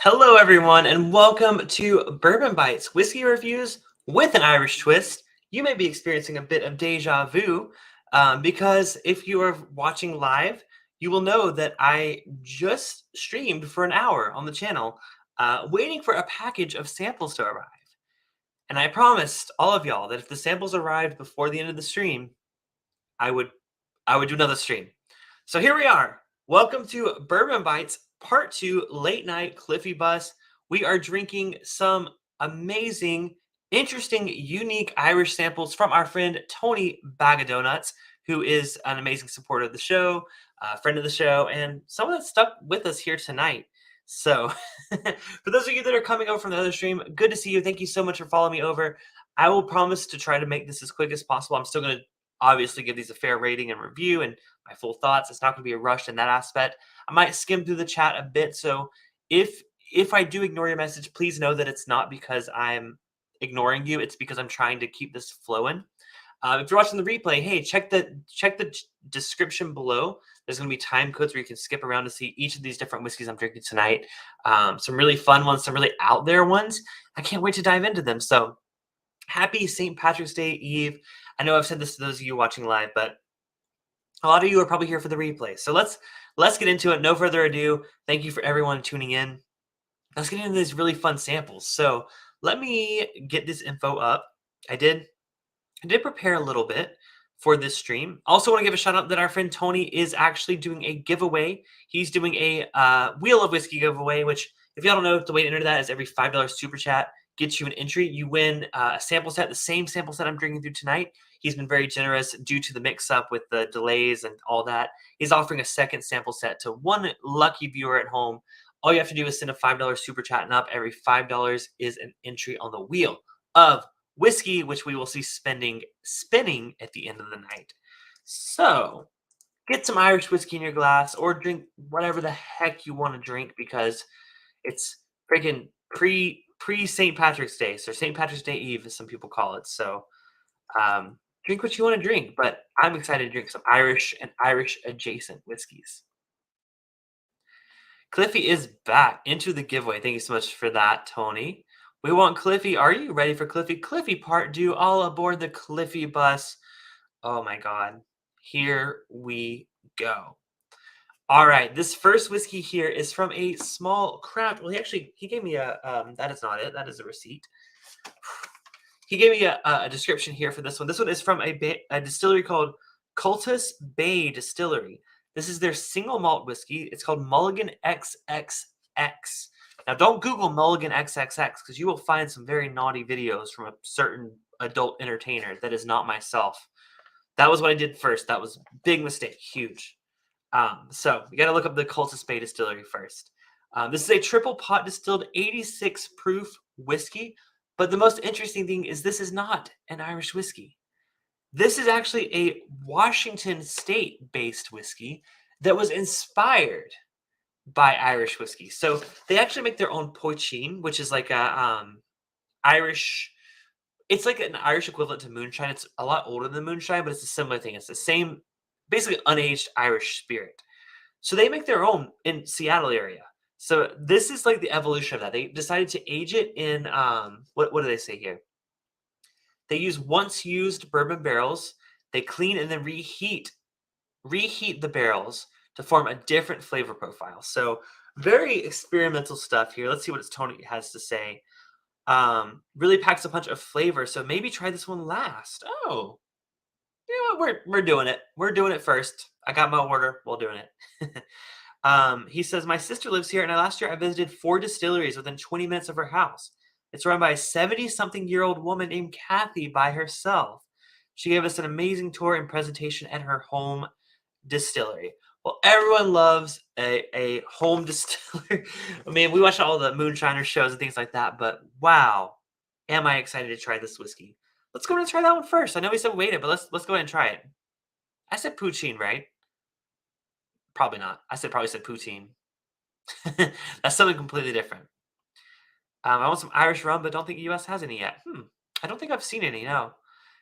Hello, everyone, and welcome to Bourbon Bites, whiskey reviews with an Irish twist. You may be experiencing a bit of deja vu because if you are watching live, you will know that I just streamed for an hour on the channel, waiting for a package of samples to arrive. And I promised all of y'all that if the samples arrived before the end of the stream, I would I would do another stream. So here we are. Welcome to Bourbon Bites Part 2 Late Night Cliffy Bus. We are drinking some amazing, interesting, unique Irish samples from our friend Tony Bagadonuts, who is an amazing supporter of the show, a friend of the show, and someone that's stuck with us here tonight. So, for those of you that are coming over from the other stream, good to see you. Thank you so much for following me over. I will promise to try to make this as quick as possible. I'm still going to obviously give these a fair rating and review and my full thoughts. It's not going to be a rush in that aspect. I might skim through the chat a bit. So if I do ignore your message, please know that it's not because I'm ignoring you. It's because I'm trying to keep this flowing. If you're watching the replay, hey, check the description below. There's going to be time codes where you can skip around to see each of these different whiskeys I'm drinking tonight. Some really fun ones, some really out there ones. I can't wait to dive into them. So happy St. Patrick's Day Eve. I know I've said this to those of you watching live, but a lot of you are probably here for the replay. So let's get into it. No further ado. Thank you for everyone tuning in. Let's get into these really fun samples. So let me get this info up. I did prepare a little bit for this stream. Also want to give a shout out that our friend Tony is actually doing a giveaway. He's doing a Wheel of Whiskey giveaway, which if y'all don't know, the way to enter that is every $5 super chat gets you an entry. You win a sample set, the same sample set I'm drinking through tonight. He's been very generous due to the mix-up with the delays and all that. He's offering a second sample set to one lucky viewer at home. All you have to do is send a $5 super chat and up. Every $5 is an entry on the Wheel of Whiskey, which we will see spinning at the end of the night. So get some Irish whiskey in your glass or drink whatever the heck you want to drink because it's freaking pre St. Patrick's Day, so St. Patrick's Day Eve, as some people call it. So drink what you want to drink, but I'm excited to drink some Irish and Irish adjacent whiskeys. Cliffy is back into the giveaway. Thank you so much for that, Tony. We want Cliffy. Are you ready for Cliffy? Cliffy part 2, all aboard the Cliffy bus. Oh my God. Here we go. All right. This first whiskey here is from a small craft. Well, he gave me a, that is not it. That is a receipt. He gave me a description here for this one. This one is from a distillery called Cultus Bay Distillery. This is their single malt whiskey. It's called Muligan XXX. Now, don't Google Muligan XXX because you will find some very naughty videos from a certain adult entertainer that is not myself. That was what I did first. That was a big mistake. Huge. So you got to look up the Cultus Bay Distillery first. This is a triple pot distilled 86 proof whiskey. But the most interesting thing is this is not an Irish whiskey. This is actually a Washington State-based whiskey that was inspired by Irish whiskey. So they actually make their own poitín, which is like a Irish. It's like an Irish equivalent to moonshine. It's a lot older than moonshine, but it's a similar thing. It's the same, basically unaged Irish spirit. So they make their own in Seattle area. So this is like the evolution of that. They decided to age it in what do they say here? They use once used bourbon barrels. They clean and then reheat the barrels to form a different flavor profile. So very experimental stuff here. Let's see what Tony has to say. Really packs a punch of flavor. So maybe try this one last. Oh, you know, we're doing it. We're doing it first. I got my order. We're doing it. He says, my sister lives here, and last year I visited 4 distilleries within 20 minutes of her house. It's run by a 70-something-year-old woman named Kathy by herself. She gave us an amazing tour and presentation at her home distillery. Well, everyone loves a home distillery. I mean, we watch all the moonshiner shows and things like that, but wow, am I excited to try this whiskey. Let's go ahead and try that one first. I know we said wait it, but let's go ahead and try it. I said poutine, right? Probably not. I probably said poutine. That's something completely different. I want some Irish rum, but don't think the U.S. has any yet. I don't think I've seen any, no.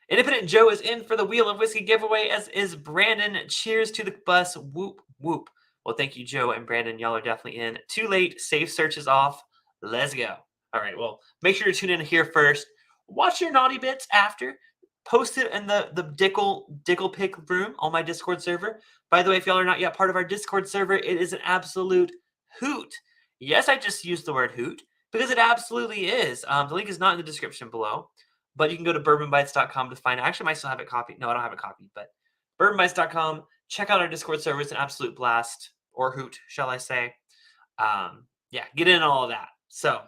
Independent Joe is in for the Wheel of Whiskey giveaway, as is Brandon. Cheers to the bus. Whoop, whoop. Well, thank you, Joe and Brandon. Y'all are definitely in. Too late. Safe search is off. Let's go. All right. Well, make sure to tune in here first. Watch your naughty bits after. Post it in the Dickle Pick room on my Discord server. By the way, if y'all are not yet part of our Discord server, it is an absolute hoot. Yes, I just used the word hoot because it absolutely is. The link is not in the description below, but you can go to bourbonbites.com to find it. Actually, I might still have it copied. No, I don't have it copied, but bourbonbites.com. Check out our Discord server. It's an absolute blast, or hoot, shall I say. Yeah, get in all of that. So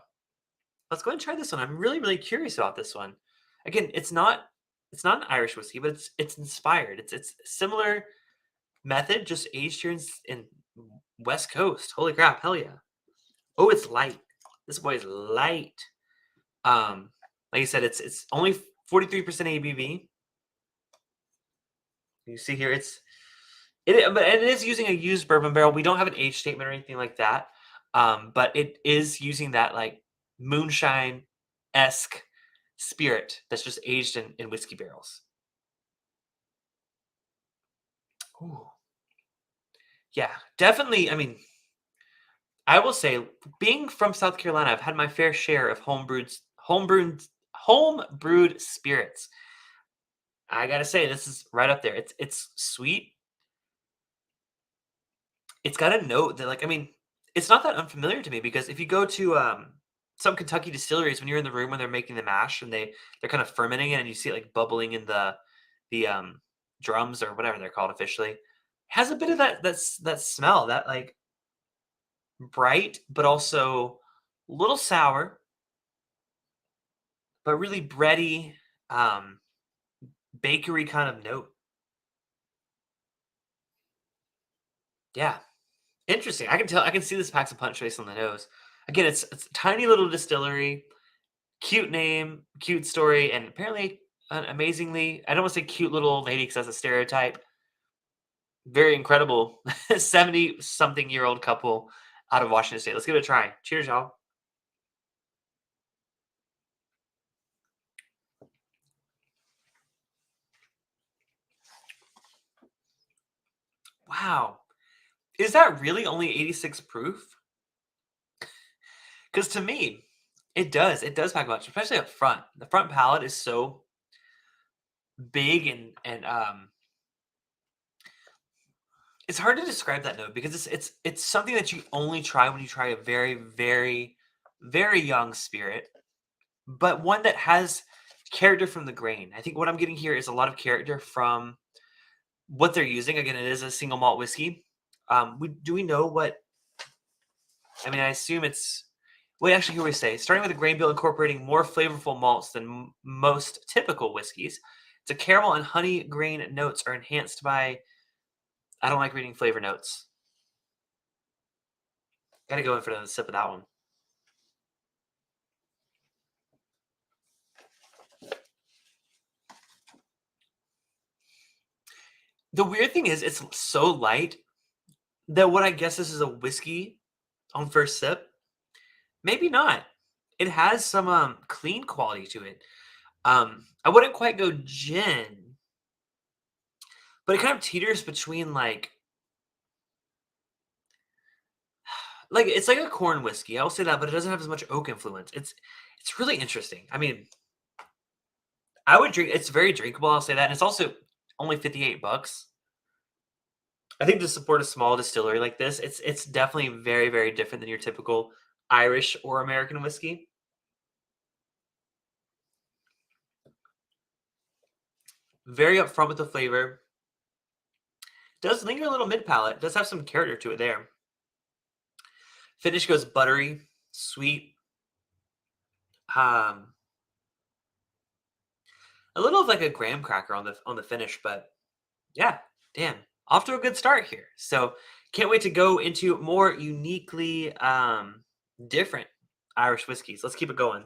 let's go ahead and try this one. I'm really, really curious about this one. Again, it's not an Irish whiskey, but it's inspired. It's similar method, just aged here in West Coast. Holy crap, hell yeah. Oh, it's light. This boy is light. Like I said, it's only 43% ABV. You see here, but it is using a used bourbon barrel. We don't have an age statement or anything like that. But it is using that like moonshine-esque spirit that's just aged in whiskey barrels. Ooh. Yeah, definitely. I mean, I will say, being from South Carolina, I've had my fair share of home brewed spirits. I gotta say, this is right up there. It's sweet. It's got a note that, like, I mean, it's not that unfamiliar to me because if you go to some Kentucky distilleries, when you're in the room when they're making the mash and they're kind of fermenting it, and you see it like bubbling in the drums or whatever they're called officially, has a bit of that smell, that like bright but also a little sour, but really bready, um, bakery kind of note. Yeah, interesting. I can tell. I can see this packs a punch face on the nose. Again, it's a tiny little distillery. Cute name, cute story, and apparently, amazingly, I don't want to say cute little old lady because that's a stereotype. Very incredible 70-something-year-old couple out of Washington State. Let's give it a try. Cheers, y'all. Wow. Is that really only 86 proof? Because to me, it does. It does pack a punch, especially up front. The front palate is so big and it's hard to describe that note because it's something that you only try when you try a very, very, very young spirit, but one that has character from the grain. I think what I'm getting here is a lot of character from what they're using. Again, it is a single malt whiskey. Do we know what? I mean, I assume it's. Wait, actually, here we say starting with a grain bill incorporating more flavorful malts than most typical whiskeys. It's a caramel and honey grain notes are enhanced by. I don't like reading flavor notes. Gotta go in for another sip of that one. The weird thing is, it's so light that what I guess this is a whiskey on first sip. Maybe not. It has some clean quality to it. I wouldn't quite go gin, but it kind of teeters between like it's like a corn whiskey. I'll say that, but it doesn't have as much oak influence. It's really interesting. I mean, I would drink. It's very drinkable. I'll say that, and it's also only $58. I think to support a small distillery like this, it's definitely very, very different than your typical Irish or American whiskey. Very upfront with the flavor. Does linger a little mid palate. Does have some character to it there. Finish goes buttery, sweet. Um, a little of like a graham cracker on the finish, but yeah, damn, off to a good start here. So can't wait to go into more uniquely different Irish whiskeys. Let's keep it going.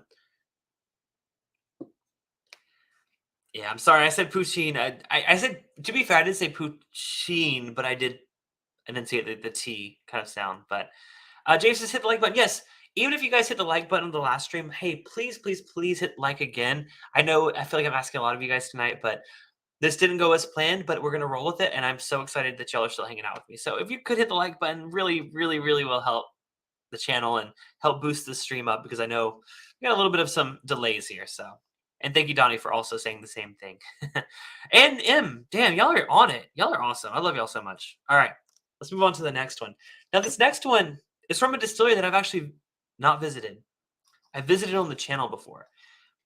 Yeah, I'm sorry. I said poutine. I said, to be fair, I did say poutine, but I didn't say the T kind of sound. But James says hit the like button. Yes, even if you guys hit the like button on the last stream, hey, please, please, please hit like again. I feel like I'm asking a lot of you guys tonight, but this didn't go as planned, but we're gonna roll with it, and I'm so excited that y'all are still hanging out with me. So if you could hit the like button, really, really, really will help. the channel and help boost the stream up because I know we got a little bit of some delays here. So, and thank you, Donnie, for also saying the same thing. And M, damn, y'all are on it. Y'all are awesome. I love y'all so much. All right, let's move on to the next one. Now, this next one is from a distillery that I've actually not visited. I visited on the channel before.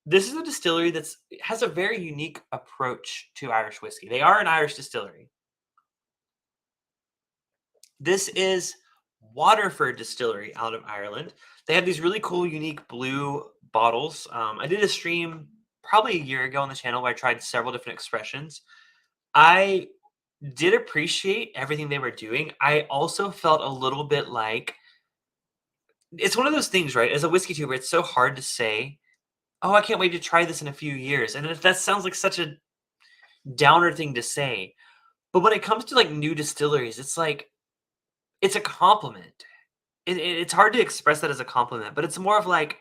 This is a distillery that's has a very unique approach to Irish whiskey. They are an Irish distillery. This is Waterford Distillery out of Ireland. They have these really cool, unique blue bottles. I did a stream probably a year ago on the channel where I tried several different expressions. I did appreciate everything they were doing. I also felt a little bit like it's one of those things, right? As a whiskey tuber, it's so hard to say, "Oh, I can't wait to try this in a few years." And that sounds like such a downer thing to say. But when it comes to like new distilleries, it's like it's a compliment. It's hard to express that as a compliment, but it's more of like,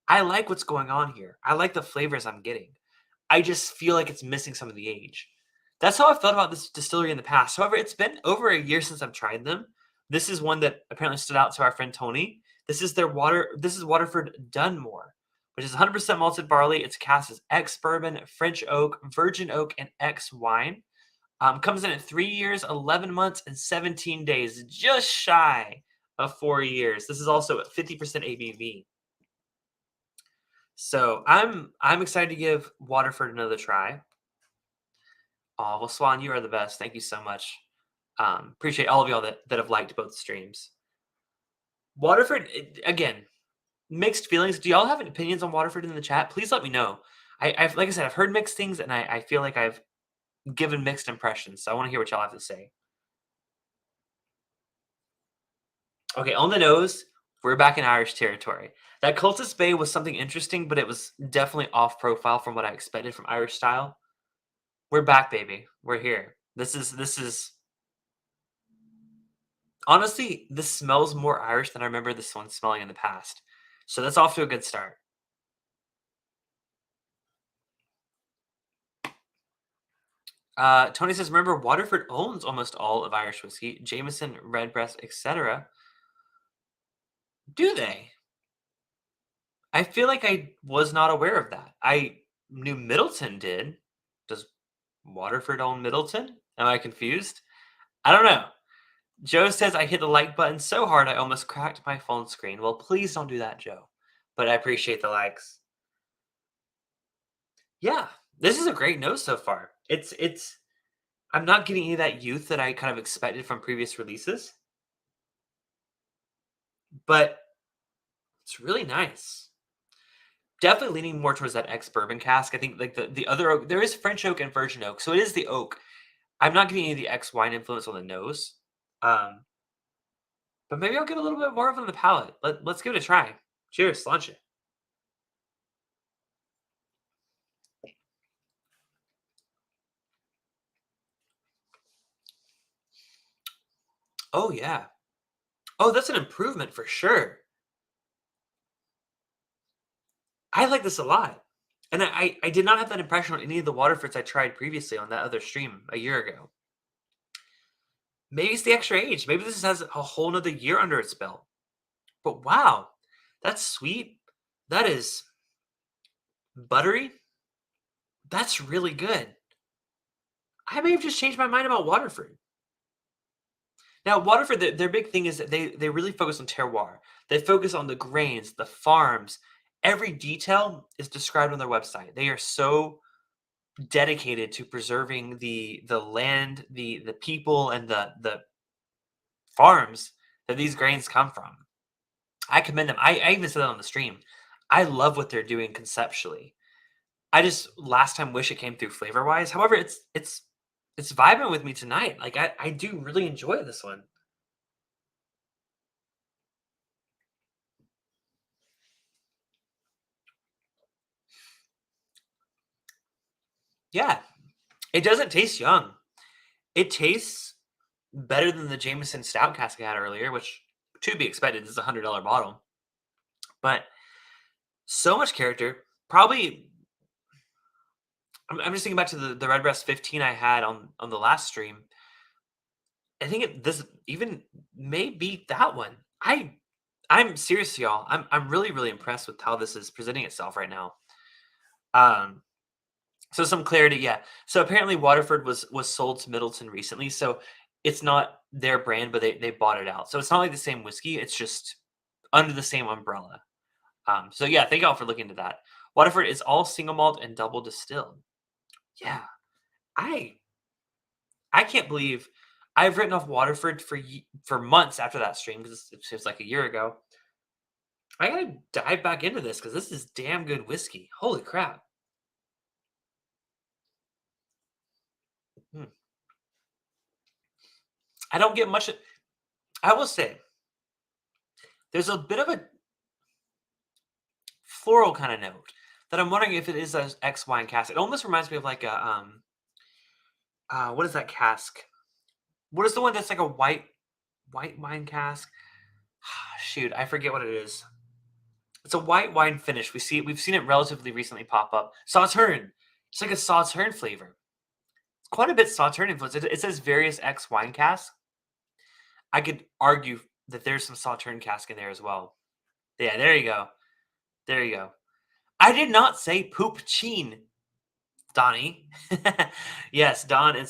I like what's going on here. I like the flavors I'm getting. I just feel like it's missing some of the age. That's how I felt about this distillery in the past. However, it's been over a year since I've tried them. This is one that apparently stood out to our friend Tony. This is Waterford Dunmore, which is 100% malted barley. It's cast as X bourbon, French oak, virgin oak, and X wine. Comes in at 3 years, 11 months, and 17 days, just shy of 4 years. This is also at 50% ABV. So I'm excited to give Waterford another try. Oh, well, Swan, you are the best. Thank you so much. Appreciate all of y'all that have liked both streams. Waterford, again, mixed feelings. Do y'all have any opinions on Waterford in the chat? Please let me know. I've like I said, I've heard mixed things, and I feel like I've given mixed impressions. So I want to hear what y'all have to say. Okay, on the nose, we're back in Irish territory. That Cultus Bay was something interesting, but it was definitely off profile from what I expected from Irish style. We're back, baby. We're here. This is honestly, this smells more Irish than I remember this one smelling in the past. So that's off to a good start. Tony says, remember, Waterford owns almost all of Irish whiskey, Jameson, Redbreast, etc. Do they? I feel like I was not aware of that. I knew Middleton did. Does Waterford own Middleton? Am I confused? I don't know. Joe says I hit the like button so hard I almost cracked my phone screen. Well, please don't do that, Joe. But I appreciate the likes. Yeah, this is a great nose so far. It's I'm not getting any of that youth that I kind of expected from previous releases, but it's really nice. Definitely leaning more towards that ex bourbon cask. I think like the other oak, there is French oak and virgin oak, so it is the oak. I'm not getting any of the X wine influence on the nose, um, but maybe I'll get a little bit more of it on the palate. Let's give it a try. Cheers, launch it. Oh yeah. Oh, that's an improvement for sure. I like this a lot. And I did not have that impression on any of the Waterfords I tried previously on that other stream a year ago. Maybe it's the extra age. Maybe this has a whole nother year under its belt. But wow, that's sweet. That is buttery. That's really good. I may have just changed my mind about Waterford. Now, Waterford, their big thing is that they really focus on terroir. They focus on the grains, the farms. Every detail is described on their website. They are so dedicated to preserving the land, the people, and the farms that these grains come from. I commend them. I even said that on the stream. I love what they're doing conceptually. I just last time wish it came through flavor wise. However, it's vibing with me tonight. Like I do really enjoy this one. Yeah, it doesn't taste young. It tastes better than the Jameson Stout cask I had earlier, which to be expected. This is $100 bottle, but so much character. Probably, I'm just thinking back to the Redbreast 15 I had on the last stream. I think this even may beat that one. I I'm serious, y'all. I'm really really impressed with how this is presenting itself right now. Um, so some clarity, yeah. So apparently Waterford was sold to Middleton recently, so it's not their brand, but they bought it out. So it's not like the same whiskey. It's just under the same umbrella. So yeah, thank y'all for looking into that. Waterford is all single malt and double distilled. Yeah, I I can't believe I've written off Waterford for months after that stream because it was like a year ago. I gotta dive back into this because this is damn good whiskey. Holy crap! Hmm. I don't get much. I will say there's a bit of a floral kind of note that I'm wondering if it is a X wine cask. It almost reminds me of like a what is that cask? What is the one that's like a white wine cask? Shoot, I forget what it is. It's a white wine finish. We've seen it relatively recently pop up. Sauterne. It's like a Sauterne flavor. It's quite a bit Sauterne influence. It says various X wine casks. I could argue that there's some Sauterne cask in there as well. Yeah, there you go. There you go. I did not say poop cheen, Donnie. Yes, Don and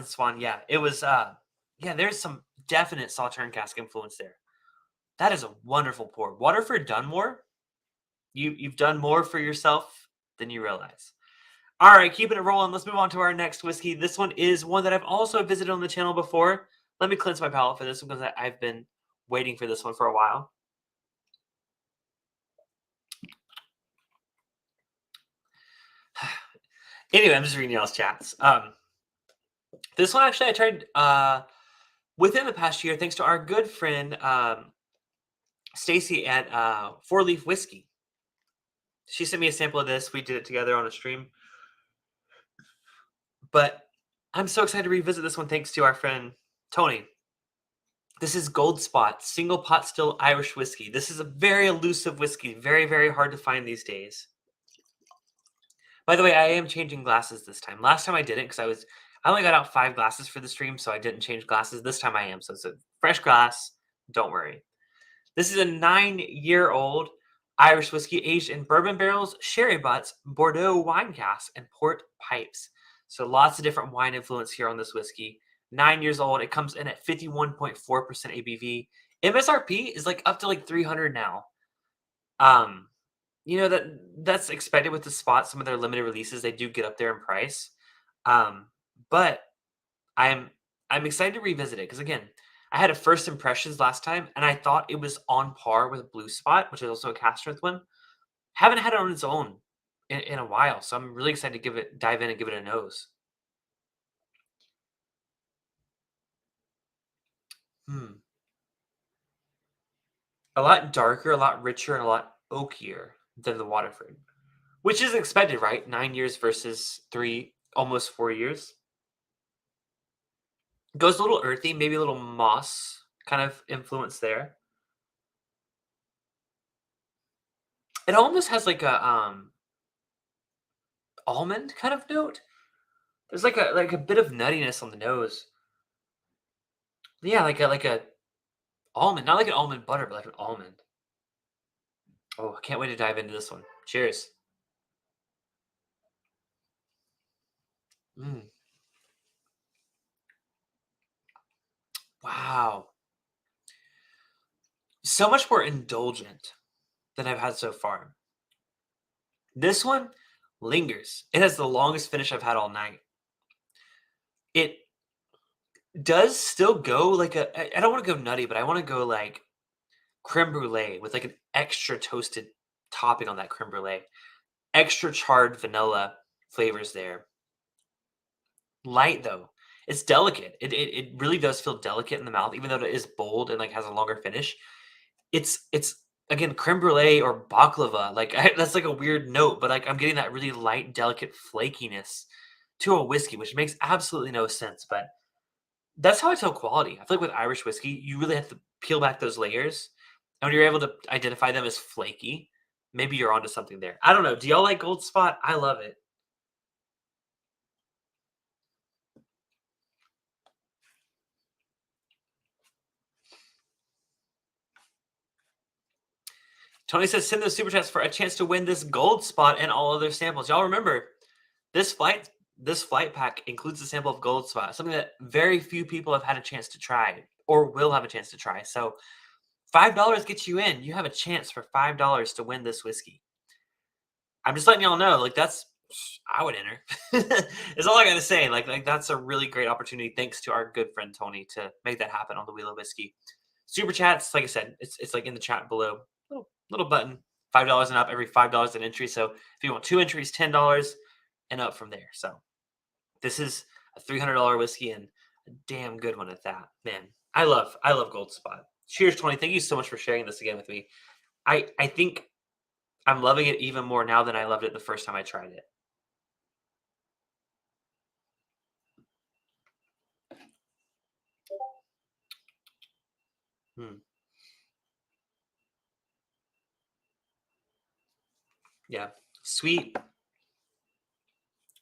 Swan. Yeah, it was. Yeah, there's some definite Sauterne cask influence there. That is a wonderful pour. Waterford Dunmore. You've done more for yourself than you realize. All right, keeping it rolling. Let's move on to our next whiskey. This one is one that I've also visited on the channel before. Let me cleanse my palate for this one because I've been waiting for this one for a while. Anyway, I'm just reading y'all's chats. This one actually I tried within the past year, thanks to our good friend Stacy at Four Leaf Whiskey. She sent me a sample of this. We did it together on a stream. But I'm so excited to revisit this one thanks to our friend Tony. This is Gold Spot, single pot still Irish whiskey. This is a very elusive whiskey, very, very hard to find these days. By the way, I am changing glasses this time. Last time I didn't because I only got out 5 glasses for the stream, so I didn't change glasses. This time I am, so it's a fresh glass. Don't worry. This is a 9-year-old Irish whiskey aged in bourbon barrels, sherry butts, Bordeaux wine casks, and port pipes. So lots of different wine influence here on this whiskey. 9 years old. It comes in at 51.4% ABV. MSRP is like up to like 300 now. Um, that's expected with the spot. Some of their limited releases, they do get up there in price. Um, but I'm I'm excited to revisit it because again, I had a first impressions last time, and I thought it was on par with Blue Spot, which is also a cast strength one. Haven't had it on its own in a while, so I'm really excited to dive in and give it a nose. Hmm. A lot darker, a lot richer, and a lot oakier than the Waterford, which is expected, right? 9 years versus 3, almost 4 years. Goes a little earthy, maybe a little moss kind of influence there. It almost has like a almond kind of note. There's like a bit of nuttiness on the nose. Yeah, like a almond, not like an almond butter, but like an almond. Oh, I can't wait to dive into this one. Cheers. Mm, wow. So much more indulgent than I've had so far. This one lingers. It has the longest finish I've had all night. It does still go like I don't want to go nutty, but I want to go like creme brulee with like an extra toasted topping on that creme brulee. Extra charred vanilla flavors there. Light though. It's delicate. It really does feel delicate in the mouth, even though it is bold and like has a longer finish. It's again creme brulee or baklava. Like that's like a weird note, but like I'm getting that really light, delicate flakiness to a whiskey, which makes absolutely no sense. But that's how I tell quality. I feel like with Irish whiskey, you really have to peel back those layers, and when you're able to identify them as flaky, maybe you're onto something there. I don't know. Do y'all like Gold Spot? I love it. Tony says, send those super chats for a chance to win this gold spot and all other samples. Y'all remember, this flight pack includes a sample of gold spot, something that very few people have had a chance to try or will have a chance to try. So $5 gets you in. You have a chance for $5 to win this whiskey. I'm just letting y'all know, like I would enter. Is all I gotta say. Like that's a really great opportunity. Thanks to our good friend Tony to make that happen on the Wheel of Whiskey. Super chats, like I said, it's like in the chat below. Little button, $5 and up, every $5 an entry. So if you want 2 entries, $10 and up from there. So this is a $300 whiskey and a damn good one at that. Man, I love Gold Spot. Cheers, Tony. Thank you so much for sharing this again with me. I think I'm loving it even more now than I loved it the first time I tried it. Yeah. Sweet,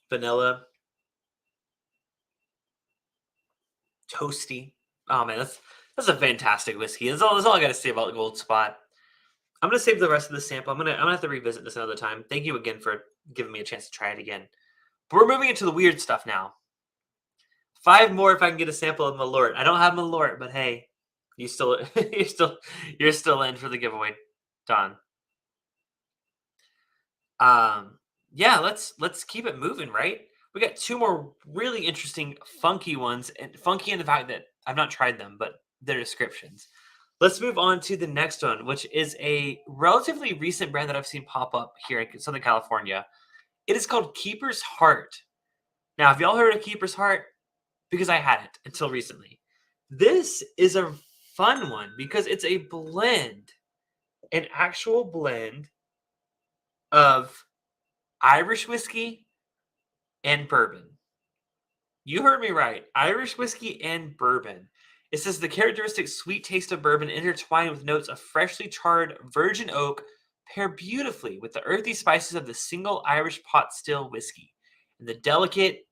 vanilla, toasty. Oh man, that's a fantastic whiskey. That's all I got to say about the Gold Spot. I'm gonna save the rest of the sample. I'm gonna have to revisit this another time. Thank you again for giving me a chance to try it again. But we're moving into the weird stuff now. 5 more if I can get a sample of Malort. I don't have Malort, but hey, you still you're still in for the giveaway, Don. Yeah, let's keep it moving, right? We got 2 more really interesting, funky ones, and funky in the fact that I've not tried them, but their descriptions. Let's move on to the next one, which is a relatively recent brand that I've seen pop up here in Southern California. It is called Keeper's Heart. Now, have y'all heard of Keeper's Heart? Because I hadn't until recently. This is a fun one because it's a blend, an actual blend of Irish whiskey and bourbon. You heard me right. Irish whiskey and bourbon. It says the characteristic sweet taste of bourbon intertwined with notes of freshly charred virgin oak pair beautifully with the earthy spices of the single Irish pot still whiskey and the delicate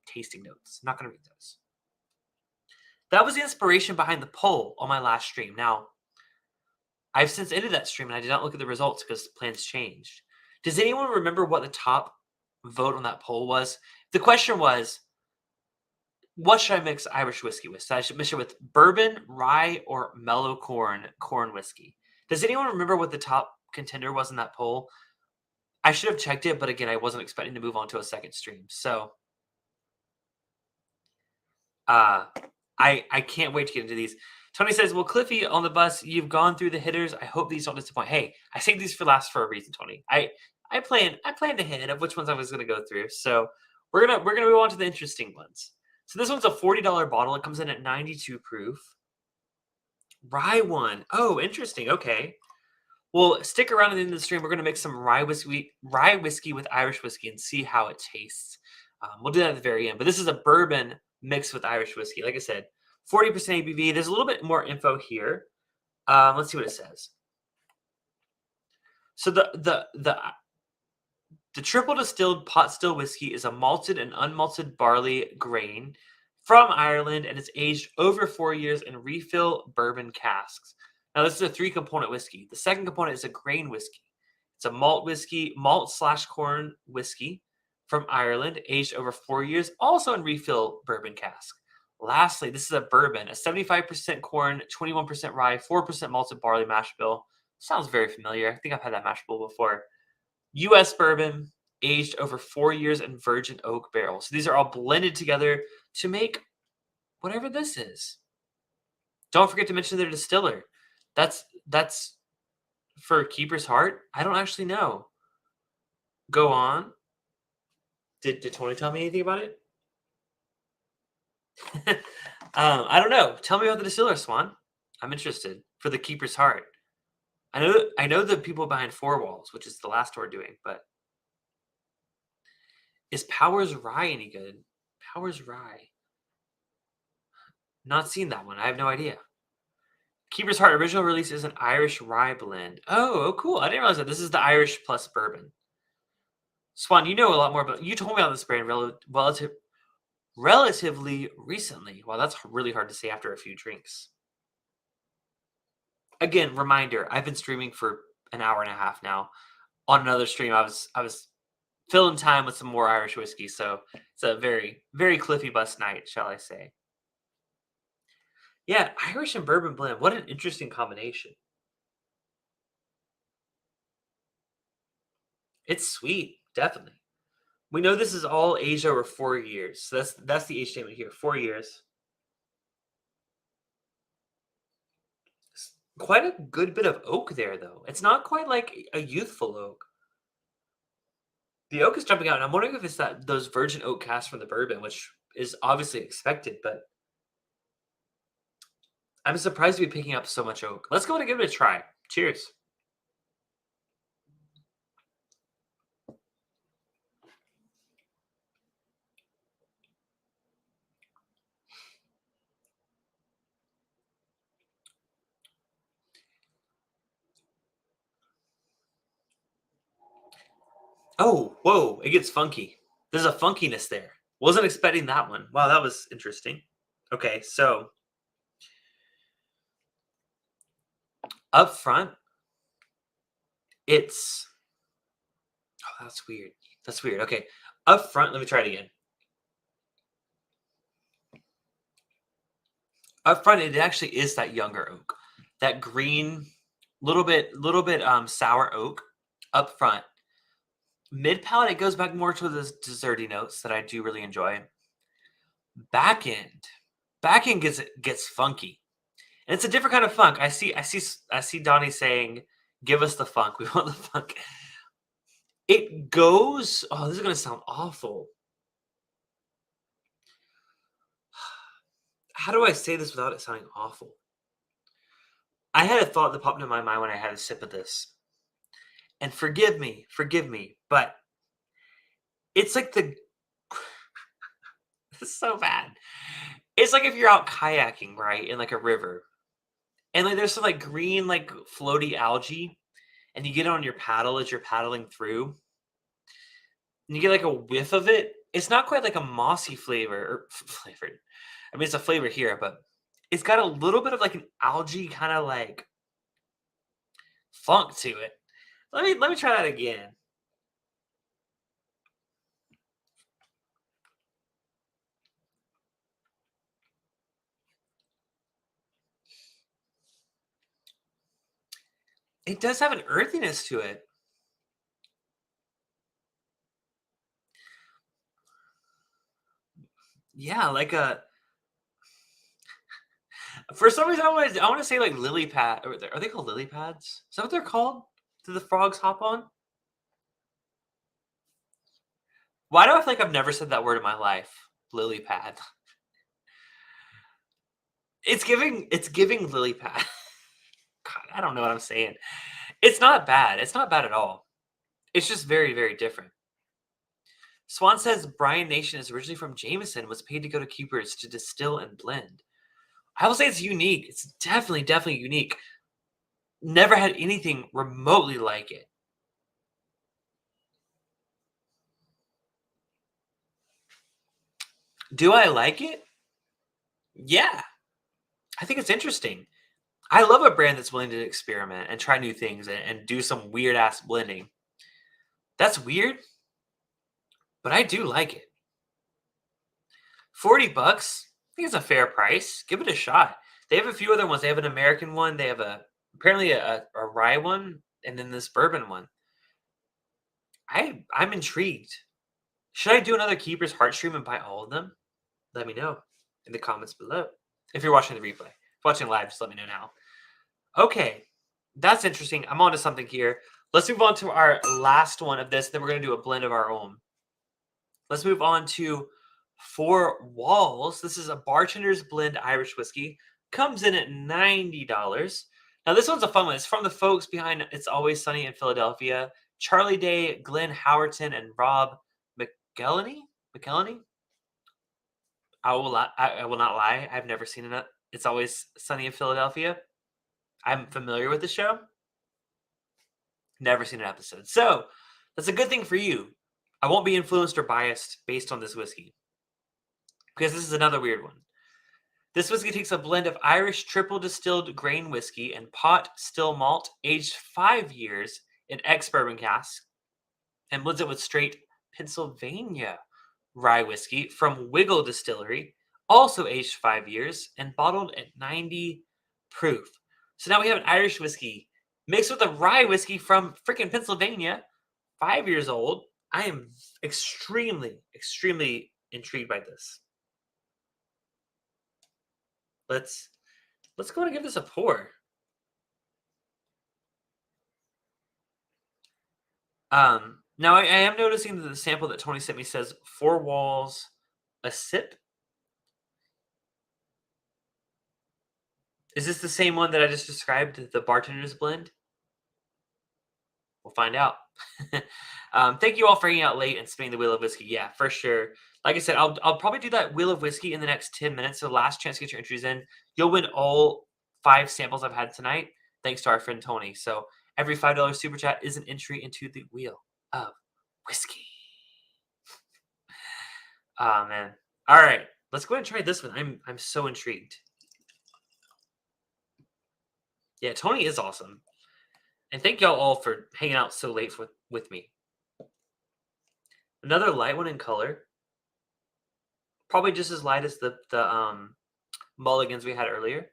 tasting notes. I'm not going to read those. That was the inspiration behind the poll on my last stream. Now, I've since ended that stream and I did not look at the results because plans changed. Does anyone remember what the top vote on that poll was? The question was, what should I mix Irish whiskey with? So I should mix it with bourbon, rye, or mellow corn whiskey. Does anyone remember what the top contender was in that poll? I should have checked it, but again, I wasn't expecting to move on to a second stream. So I can't wait to get into these. Tony says, well, Cliffy, on the bus, you've gone through the hitters. I hope these don't disappoint. Hey, I saved these for last for a reason, Tony. I planned ahead of which ones I was going to go through. So we're gonna move on to the interesting ones. So this one's a $40 bottle. It comes in at 92 proof. Rye one. Oh, interesting. Okay. Well, stick around at the end of the stream. We're going to mix some rye whiskey with Irish whiskey and see how it tastes. We'll do that at the very end. But this is a bourbon mixed with Irish whiskey. Like I said, 40% ABV. There's a little bit more info here. Let's see what it says. So the triple distilled pot still whiskey is a malted and unmalted barley grain from Ireland, and it's aged over 4 years in refill bourbon casks. Now, this is a 3-component whiskey. The second component is a grain whiskey. It's a malt/corn whiskey from Ireland, aged over 4 years, also in refill bourbon cask. Lastly, this is a bourbon, a 75% corn, 21% rye, 4% malted barley mash bill. Sounds very familiar. I think I've had that mash bill before. U.S. bourbon, aged over 4 years in virgin oak barrels. So these are all blended together to make whatever this is. Don't forget to mention their distiller. That's for Keeper's Heart. I don't actually know. Go on. Did Tony tell me anything about it? I don't know. Tell me about the distiller, Swan. I'm interested for the Keeper's Heart. I know the people behind Four Walls, which is the last we're doing, but is Powers Rye any good? Powers Rye. Not seen that one. I have no idea. Keeper's Heart original release is an Irish rye blend. Oh, cool. I didn't realize that. This is the Irish plus bourbon. Swan, you know a lot more about. You told me about this brand relatively recently. Well, that's really hard to say after a few drinks. Again, reminder, I've been streaming for an hour and a half now. On another stream, I was filling time with some more Irish whiskey, so it's a very, very Cliffy Bus night, shall I say. Yeah, Irish and bourbon blend. What an interesting combination. It's sweet, definitely. We know this is all aged over 4 years. So that's the age statement here, 4 years. Quite a good bit of oak there, though. It's not quite like a youthful oak. The oak is jumping out, and I'm wondering if it's those virgin oak casks from the bourbon, which is obviously expected, but I'm surprised to be picking up so much oak. Let's go and give it a try. Cheers. Oh, whoa, it gets funky. There's a funkiness there. Wasn't expecting that one. Wow, that was interesting. Okay, so up front, it's oh, that's weird. That's weird. Okay. Up front, let me try it again. Up front, it actually is that younger oak. That green, little bit sour oak up front. Mid palate, it goes back more to the desserty notes that I do really enjoy. Back end, back end gets funky, and it's a different kind of funk. I see Donnie saying, "Give us the funk. We want the funk." It goes. Oh, this is gonna sound awful. How do I say this without it sounding awful? I had a thought that popped into my mind when I had a sip of this, and forgive me, but it's like the it's so bad. It's like if you're out kayaking, right, in like a river, and like there's some like green, like floaty algae, and you get it on your paddle as you're paddling through, and you get like a whiff of it. It's not quite like a mossy flavor or flavored. I mean, it's a flavor here, but it's got a little bit of like an algae kind of like funk to it. Let me try that again. It does have an earthiness to it. Yeah, like a for some reason I want to say like lily pad. Are they called lily pads? Is that what they're called? Do the frogs hop on? Why do I feel like I've never said that word in my life? Lily pad. It's giving lily pad. God, I don't know what I'm saying. It's not bad. It's not bad at all. It's just very, very different. Swan says Brian Nation is originally from Jameson, was paid to go to Keepers to distill and blend. I will say it's unique. It's definitely unique. Never had anything remotely like it. Do I like it? Yeah. I think it's interesting. I love a brand that's willing to experiment and try new things and do some weird ass blending. That's weird, but I do like it. 40 bucks? I think it's a fair price. Give it a shot. They have a few other ones. They have an American one. They have apparently a rye one, and then this bourbon one. I'm intrigued. Should I do another Keeper's Heart stream and buy all of them? Let me know in the comments below. If you're watching the replay. If you're watching live, just let me know now. Okay, that's interesting. I'm on to something here. Let's move on to our last one of this. Then we're going to do a blend of our own. Let's move on to Four Walls. This is a Bartender's Blend Irish whiskey. Comes in at $90. Now, this one's a fun one. It's from the folks behind It's Always Sunny in Philadelphia. Charlie Day, Glenn Howerton, and Rob McElhenney. I will not lie. I've never seen it. It's Always Sunny in Philadelphia. I'm familiar with the show. Never seen an episode. So that's a good thing for you. I won't be influenced or biased based on this whiskey. Because this is another weird one. This whiskey takes a blend of Irish triple distilled grain whiskey and pot still malt, aged 5 years in ex bourbon casks, and blends it with straight Pennsylvania rye whiskey from Wiggle Distillery, also aged 5 years and bottled at 90 proof. So now we have an Irish whiskey mixed with a rye whiskey from freaking Pennsylvania, 5 years old. I am extremely, extremely intrigued by this. Let's let's go and give this a pour. Now I am noticing that the sample that Tony sent me says 4 walls a sip. Is this the same one that I just described, the bartender's blend? We'll find out. Thank you all for hanging out late and spinning the wheel of whiskey. Yeah, for sure. Like I said, I'll probably do that wheel of whiskey in the next 10 minutes. So last chance to get your entries in. You'll win all 5 samples I've had tonight, thanks to our friend Tony. So every $5 super chat is an entry into the wheel of whiskey. Oh man. All right. Let's go ahead and try this one. I'm so intrigued. Yeah, Tony is awesome. And thank y'all all for hanging out so late with me. Another light one in color. Probably just as light as the mulligans we had earlier.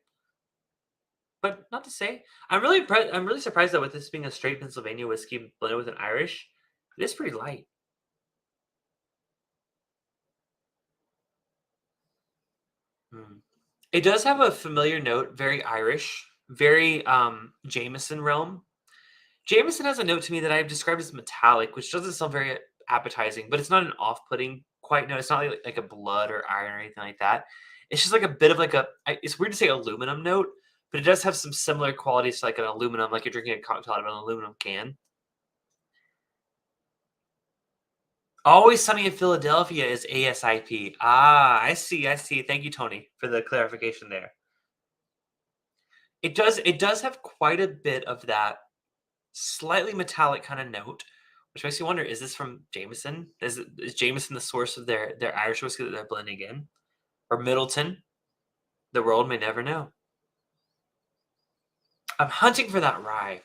But not to say, I'm really surprised that with this being a straight Pennsylvania whiskey blended with an Irish, it is pretty light. It does have a familiar note, very Irish, very Jameson realm. Jameson has a note to me that I've described as metallic, which doesn't sound very appetizing, but it's not an off-putting quite note. It's not like a blood or iron or anything like that. It's just like a bit of it's weird to say aluminum note, but it does have some similar qualities to like an aluminum, like you're drinking a cocktail out of an aluminum can. Always Sunny in Philadelphia is ASIP. Ah, I see. I see. Thank you, Tony, for the clarification there. It does have quite a bit of that slightly metallic kind of note, which makes me wonder: is this from Jameson? Is Jameson the source of their Irish whiskey that they're blending in, or Middleton? The world may never know. I'm hunting for that rye.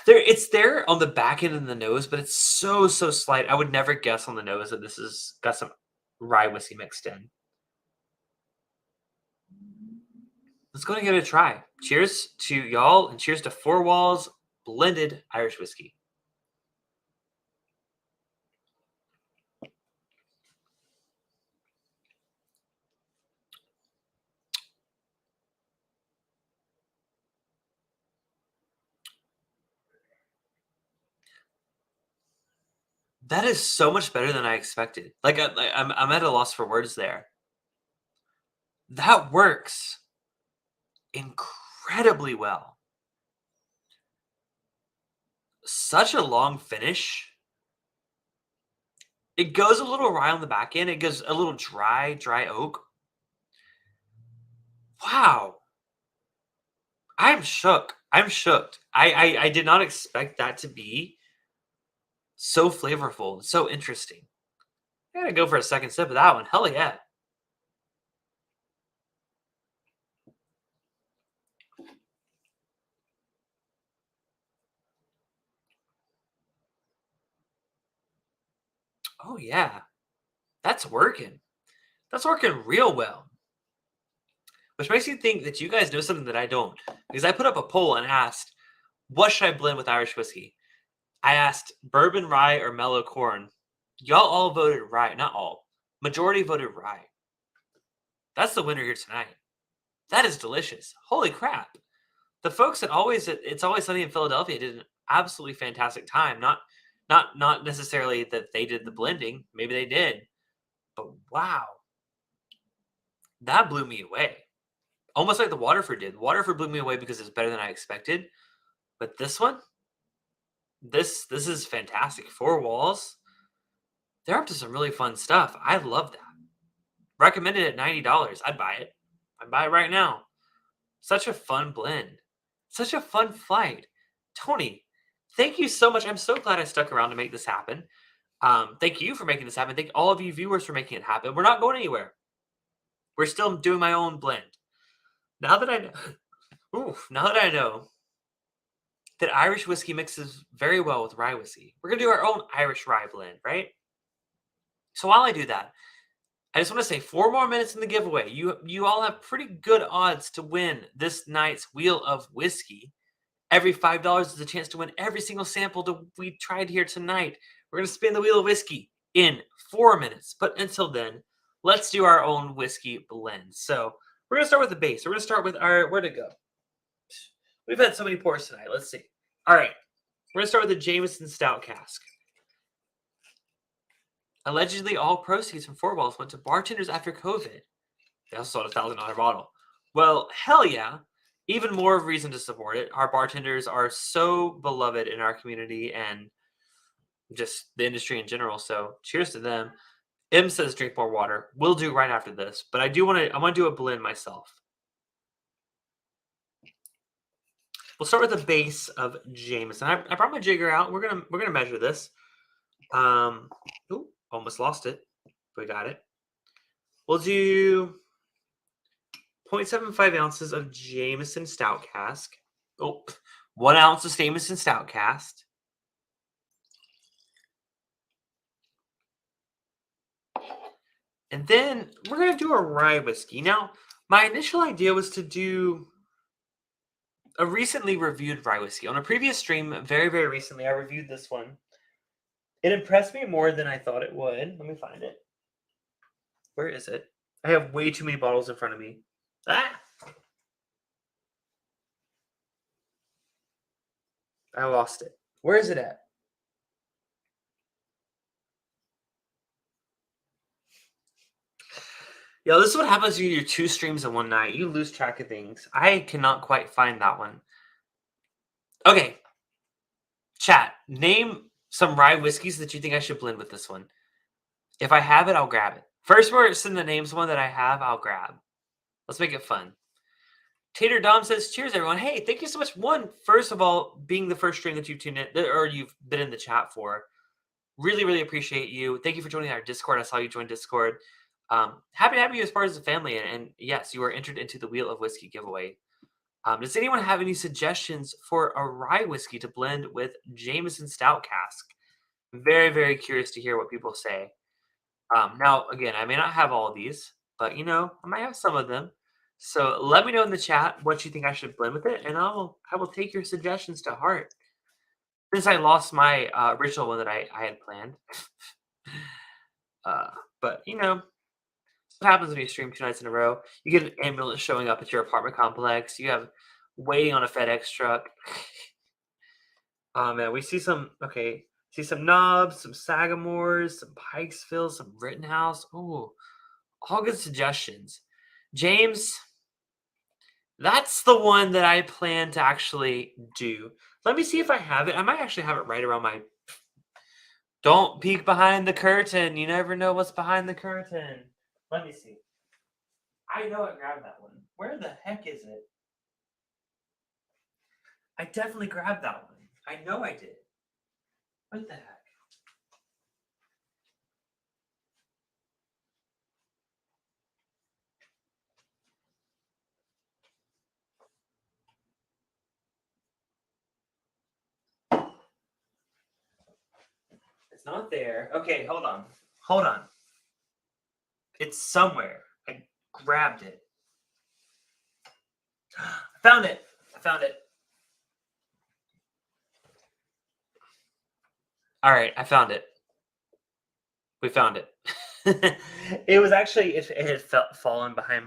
It's there on the back end of the nose, but it's so slight. I would never guess on the nose that this has got some rye whiskey mixed in. Let's go and give it a try. Cheers to y'all, and cheers to 4 Walls blended Irish whiskey. That is so much better than I expected. Like I'm at a loss for words there. That works incredibly well. Such a long finish. It goes a little rye on the back end. It goes a little dry oak. Wow. I'm shook. I'm shooked. I did not expect that to be so flavorful, so interesting. I gotta go for a second sip of that one. Hell yeah. Oh yeah. That's working. That's working real well. Which makes me think that you guys know something that I don't. Because I put up a poll and asked, what should I blend with Irish whiskey? I asked bourbon rye or mellow corn. Y'all all voted rye. Not all. Majority voted rye. That's the winner here tonight. That is delicious. Holy crap. The folks at It's Always Sunny in Philadelphia did an absolutely fantastic time. Not necessarily that they did the blending. Maybe they did. But wow. That blew me away. Almost like the Waterford did. Waterford blew me away because it's better than I expected. But this one, this is fantastic. 4 Walls. They're up to some really fun stuff. I love that. Recommended at $90. I'd buy it. I'd buy it right now. Such a fun blend. Such a fun flight. Tony, thank you so much. I'm so glad I stuck around to make this happen. Thank you for making this happen. Thank all of you viewers for making it happen. We're not going anywhere. We're still doing my own blend. Now that I know, now that I know that Irish whiskey mixes very well with rye whiskey, we're gonna do our own Irish rye blend, right? So while I do that, I just want to say 4 more minutes in the giveaway. You all have pretty good odds to win this night's Wheel of Whiskey. Every $5 is a chance to win every single sample that we tried here tonight. We're gonna spin the Wheel of Whiskey in 4 minutes. But until then, let's do our own whiskey blend. So we're gonna start with the base. We're gonna start with our where'd it go? We've had so many pours tonight. Let's see. All right, we're gonna start with the Jameson Stout cask. Allegedly, all proceeds from Four Walls went to bartenders after COVID. They also sold a $1,000 bottle. Well, hell yeah. Even more reason to support it. Our bartenders are so beloved in our community and just the industry in general. So cheers to them. M says drink more water. We'll do right after this. But I want to do a blend myself. We'll start with the base of Jameson. I brought my jigger out. We're gonna measure this. Almost lost it. We got it. We'll do 0.75 ounces of Jameson Stout cask. 1 ounce of Jameson Stout cask. And then we're going to do a rye whiskey. Now, my initial idea was to do a recently reviewed rye whiskey. On a previous stream, very, very recently, I reviewed this one. It impressed me more than I thought it would. Let me find it. Where is it? I have way too many bottles in front of me. I lost it. Where is it at? Yo, this is what happens when you do 2 streams in one night. You lose track of things. I cannot quite find that one. Okay. Chat, name some rye whiskeys that you think I should blend with this one. If I have it, I'll grab it. First person that names one that I have, I'll grab. Let's make it fun. Tater Dom says, cheers, everyone. Hey, thank you so much. First of all, being the first stream that you've tuned in, or you've been in the chat for. Really, really appreciate you. Thank you for joining our Discord. I saw you join Discord. Happy to have you as part of the family. And yes, you are entered into the Wheel of Whiskey giveaway. Does anyone have any suggestions for a rye whiskey to blend with Jameson Stout cask? Very, very curious to hear what people say. Now, again, I may not have all of these, but, I might have some of them. So let me know in the chat what you think I should blend with it, and I will take your suggestions to heart. Since I lost my original one that I had planned. But, what happens when you stream 2 nights in a row? You get an ambulance showing up at your apartment complex. You have waiting on a FedEx truck. Oh, man, we see some knobs, some Sagamores, some Pikesville, some Rittenhouse. Ooh, all good suggestions. James, that's the one that I plan to actually do. Let me see if I have it. I might actually have it right around my... Don't peek behind the curtain. You never know what's behind the curtain. Let me see. I know I grabbed that one. Where the heck is it? I definitely grabbed that one. I know I did. What the heck? It's not there. Okay, hold on. Hold on. It's somewhere. I grabbed it. I found it. All right, I found it. We found it. It was actually, it had fallen behind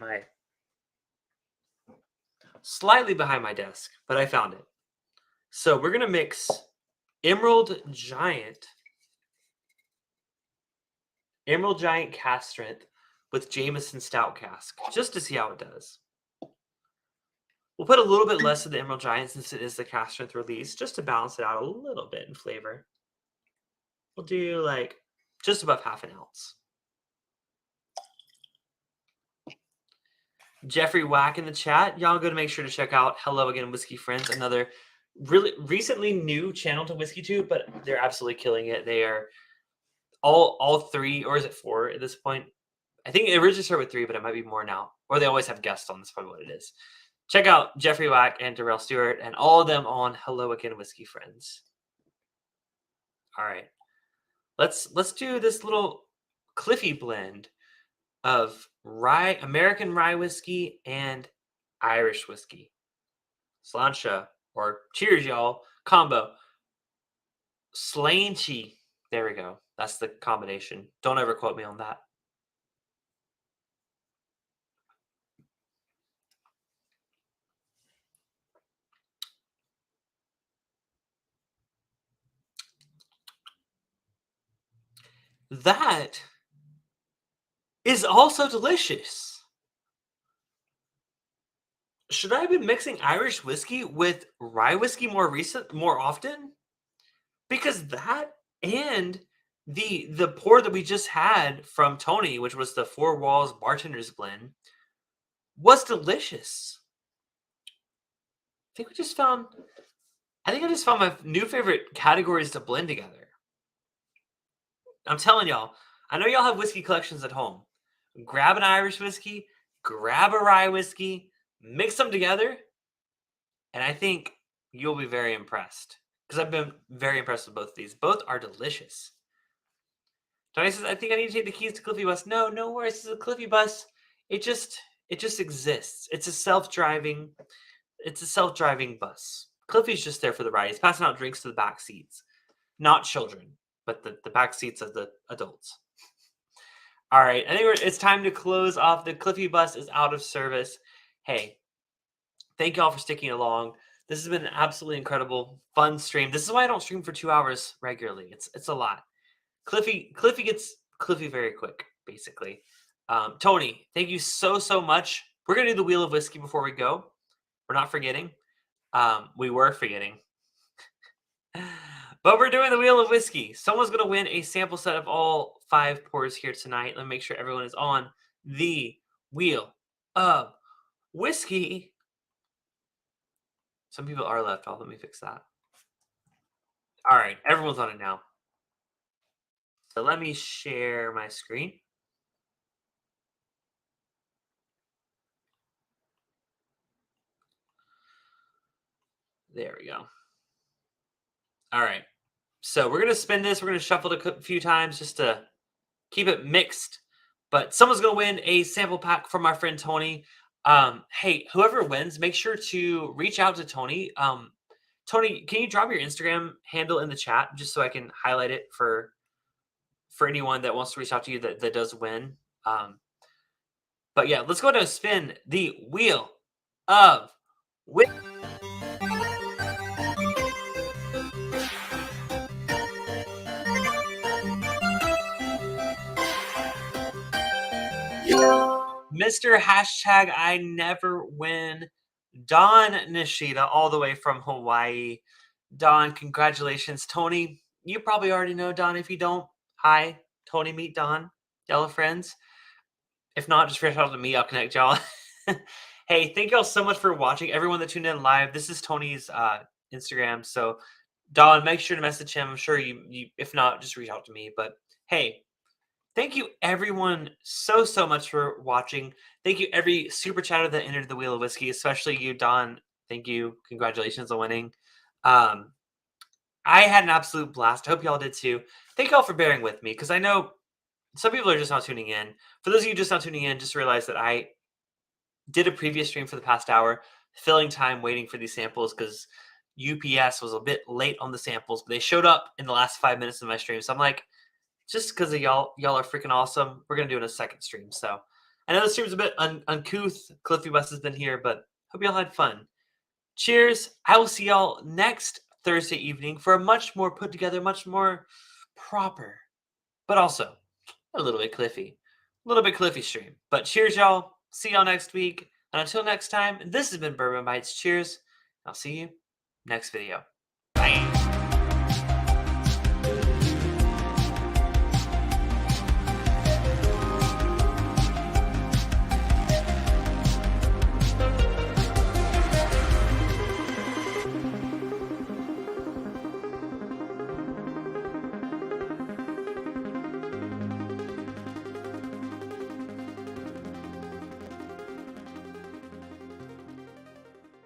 slightly behind my desk, but I found it. So we're going to mix Emerald Giant cask strength with Jameson Stout cask, just to see how it does. We'll put a little bit less of the Emerald Giant since it is the cask strength release, just to balance it out a little bit in flavor. We'll do like just above half an ounce. Jeffrey Wack in the chat. Y'all go to make sure to check out Hello Again Whiskey Friends, another really recently new channel to WhiskeyTube, but they're absolutely killing it. They are all 3, or is it 4 at this point, I think it originally started with 3, but it might be more now. Or they always have guests on. That's probably what it is. Check out Jeffrey Wack and Darrell Stewart and all of them on Hello Again Whiskey Friends. All right. Let's do this little Cliffy blend of American rye whiskey and Irish whiskey. Sláinte or cheers, y'all. Combo. Sláinte. There we go. That's the combination. Don't ever quote me on that. That is also delicious. Should I have been mixing Irish whiskey with rye whiskey more often? Because that and the pour that we just had from Tony, which was the Four Walls Bartender's blend, was delicious. I think I just found my new favorite categories to blend together. I'm telling y'all, I know y'all have whiskey collections at home. Grab an Irish whiskey, grab a rye whiskey, mix them together, and I think you'll be very impressed. Because I've been very impressed with both of these. Both are delicious. Tony says, I think I need to take the keys to Cliffy Bus. No, no worries. This is a Cliffy Bus. It just exists. It's a self-driving bus. Cliffy's just there for the ride. He's passing out drinks to the back seats. Not children, but the back seats of the adults. All right, I think it's time to close off. The Cliffy Bus is out of service. Hey, thank y'all for sticking along. This has been an absolutely incredible, fun stream. This is why I don't stream for 2 hours regularly. It's a lot. Cliffy gets Cliffy very quick, basically. Tony, thank you so much. We're gonna do the Wheel of Whiskey before we go. We're not forgetting. We were forgetting. But we're doing the Wheel of Whiskey. Someone's going to win a sample set of all 5 pours here tonight. Let me make sure everyone is on the Wheel of Whiskey. Some people are left off. Let me fix that. All right. Everyone's on it now. So let me share my screen. There we go. All right. So we're going to spin this. We're going to shuffle it a few times just to keep it mixed. But someone's going to win a sample pack from our friend Tony. Hey, whoever wins, make sure to reach out to Tony. Tony, can you drop your Instagram handle in the chat just so I can highlight it for anyone that wants to reach out to you that does win? But yeah, let's go ahead and spin the Wheel of Whiskey. Mr. Hashtag I Never Win, Don Nishida, all the way from Hawaii. Don, congratulations. Tony, you probably already know Don. If you don't, hi, Tony, meet Don. Y'all are friends. If not, just reach out to me. I'll connect y'all. Hey, thank y'all so much for watching. Everyone that tuned in live, this is Tony's Instagram. So, Don, make sure to message him. I'm sure you if not, just reach out to me. But hey, thank you everyone so much for watching. Thank you every super chatter that entered the Wheel of Whiskey, especially you, Don. Thank you. Congratulations on winning. I had an absolute blast. I hope y'all did too. Thank y'all for bearing with me because I know some people are just not tuning in. For those of you just not tuning in, just realize that I did a previous stream for the past hour, filling time waiting for these samples because UPS was a bit late on the samples, but they showed up in the last 5 minutes of my stream. So I'm like, just because of y'all are freaking awesome, we're going to do it in a second stream. So I know the stream's a bit uncouth. Cliffy West has been here, but hope y'all had fun. Cheers. I will see y'all next Thursday evening for a much more put together, much more proper, but also a little bit Cliffy stream. But cheers, y'all. See y'all next week. And until next time, this has been Bourbon Bites. Cheers. I'll see you next video. Bye.